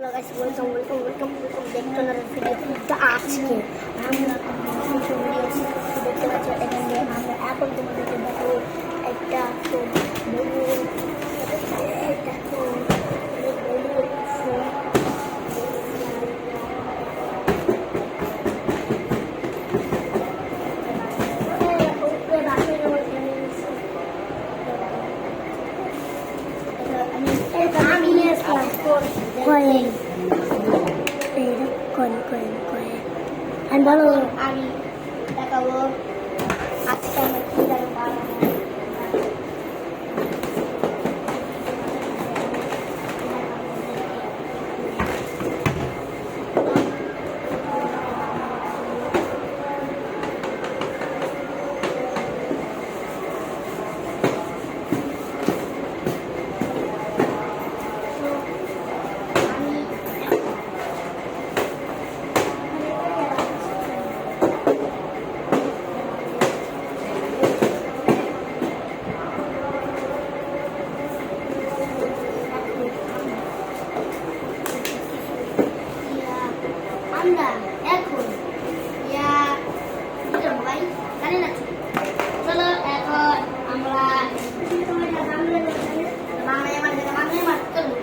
Hello guys, welcome back to another video. তো আজকে আমরা কিছু ভিডিও দেখতে পাচ্ছি। এখানে আমরা এখন তোমাদেরকে দেখাবো একটা ফোন, একটা ফোন, আমি বলো আমি দেখাবো আজকে আমরা কি দেখাবো। আমরা এখন মোবাইল জানি না, চলো এখন আমরা বাংলায় আমার চলো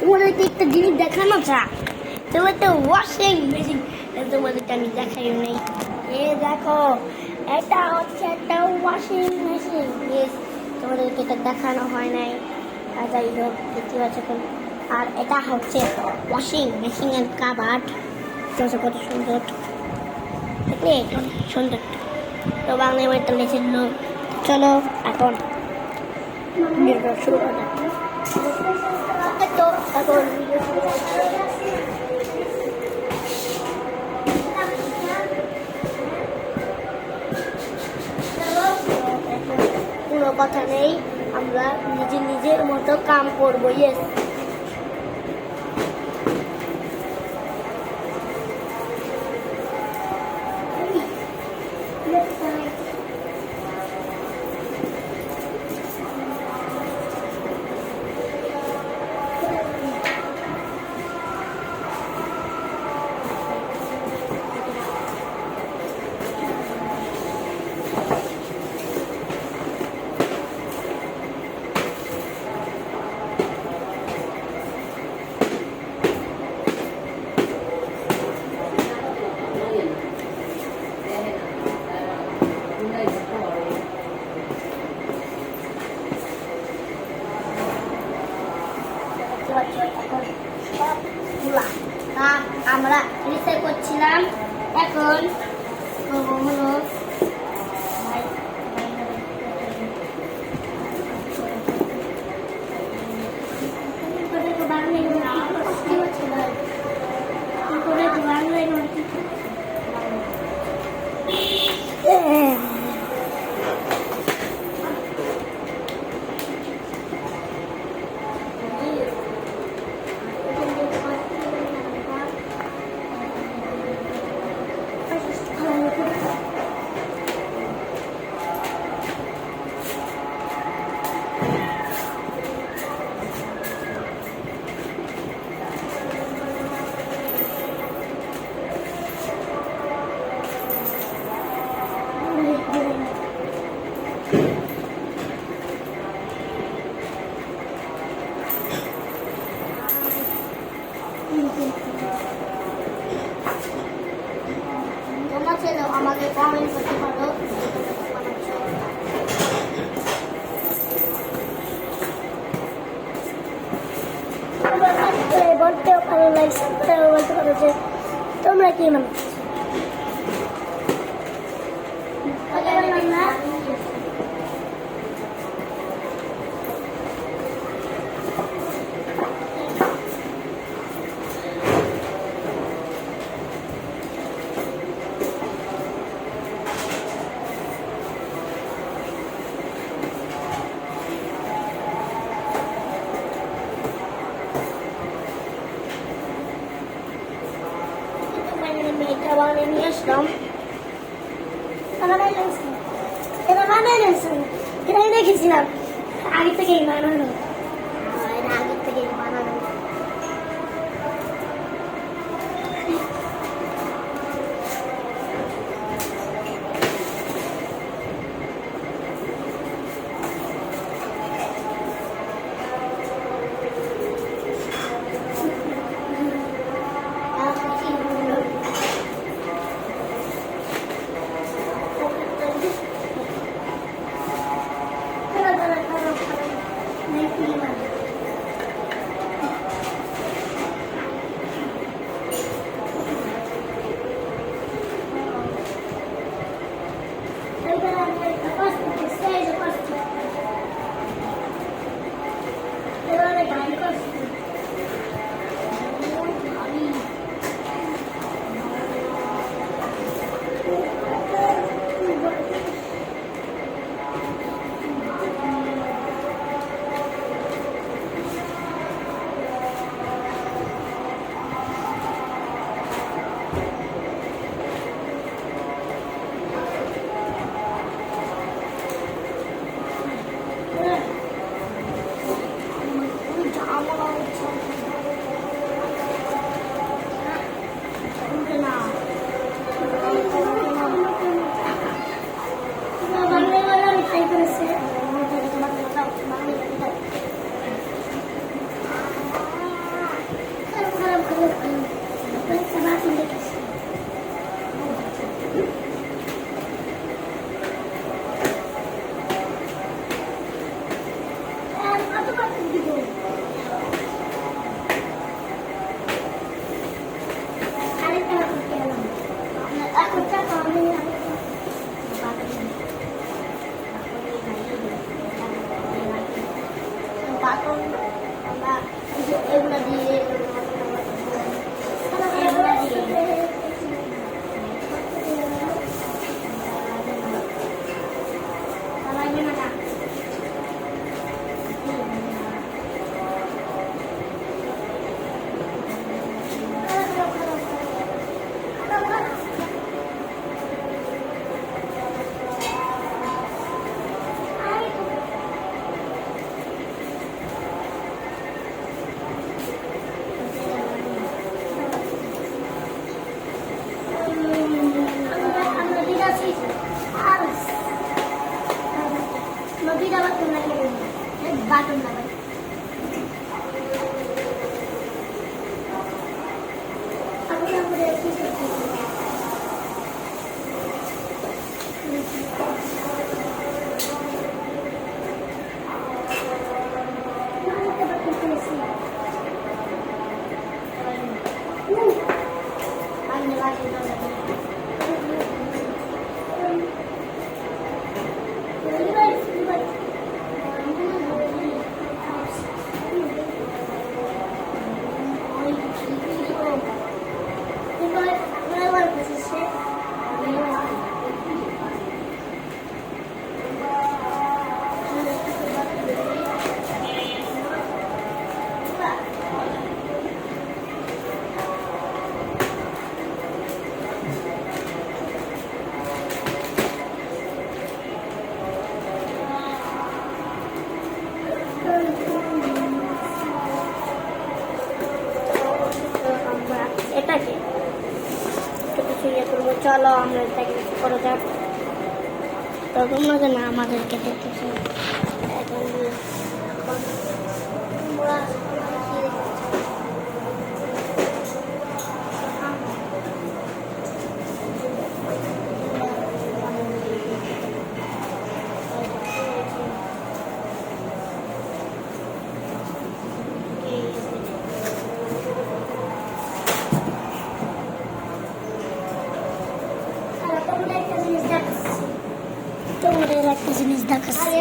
তোমাদেরকে একটা জিনিস দেখানো চাই, তোমাদের ওয়াশিং মেশিন তোমাদেরকে আমি দেখাই নেই। এ দেখো, এটা হচ্ছে একটা ওয়াশিং মেশিন। তোমাদেরকে এটা দেখানো হয় নাই, যাই হোক দেখতে পাচ্ছ। আর এটা হচ্ছে ওয়াশিং মেশিনের কাভার, কত সুন্দর দেখলে, সুন্দর। তো বাংলায় একটা লেখেন। চলো এখন শুরু করা। তো এখন কোনো কথা নেই, আমরা নিজের মতো কাম করবো। ইয়েস, আমরা রিসার্চ করছিলাম। এখন হলো তোমরা ছেলেও আমাকে কমেন্ট করতে পারো। বলতেও ভালো লাগছে, বলতে পারো যে তোমরা কি মানে এটা বানিয়ে নিয়ে আসলাম। এটা বানিয়ে নিয়েছি, এটাই দেখেছিলাম আগে থেকেই বানানো, এটা আগে থেকেই বানানো। এটাকে একটু কিছু ইয়ে করবো, চলো আমরা এটাকে করা যাক। তো তোমরা না আমাদেরকে দেখতেছি এখন একটা জিনিস দেখাচ্ছি,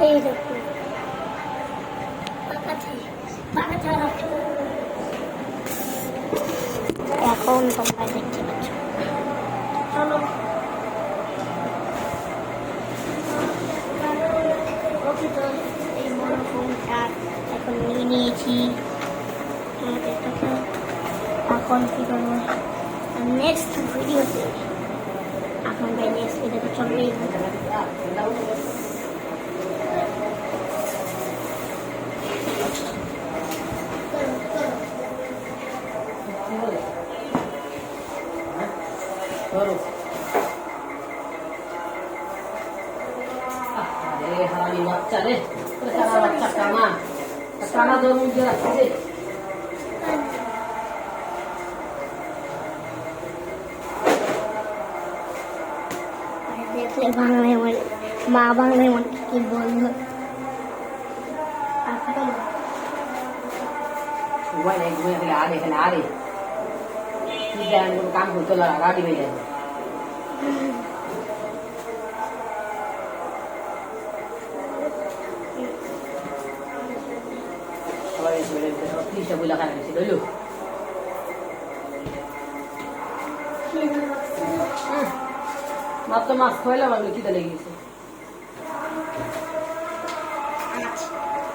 এই দেখো এখন তোমরা দেখতে পাচ্ছ। চলো এই বড় ফোনটা এখন নিয়ে নিয়েছি, আমাদের এখন কি করবো নেক্সট ভিডিওতে আপনাদের নেক্সট ভিডিওতে চলবেই হারামি বাচ্চা রে বাচ্চা কানা কানা ধর্ম দিয়ে রাখছে দেখলে বাংলায় মা বাংলায় মনে কি বললো সবাই নাই ঘুরে গেলে আর এখানে আরে কি জান কোনো কাম করতে লাগা গাড়ি হয়ে যায় সবাই বলে তিরিশটা বই লেখা গেছে বুঝলো মাত্র মাছ খোয়াইলাম আমি কি লেগে গেছে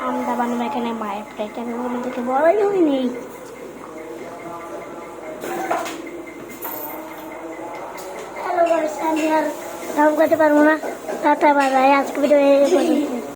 আমরা বানাবো এখানে মায়ের প্লেট আমি ওদেরকে বড়ই হয়নি হ্যালো গাইস আমি আর কাম করতে পারবো না টাটা বাই বাই আজকে ভিডিও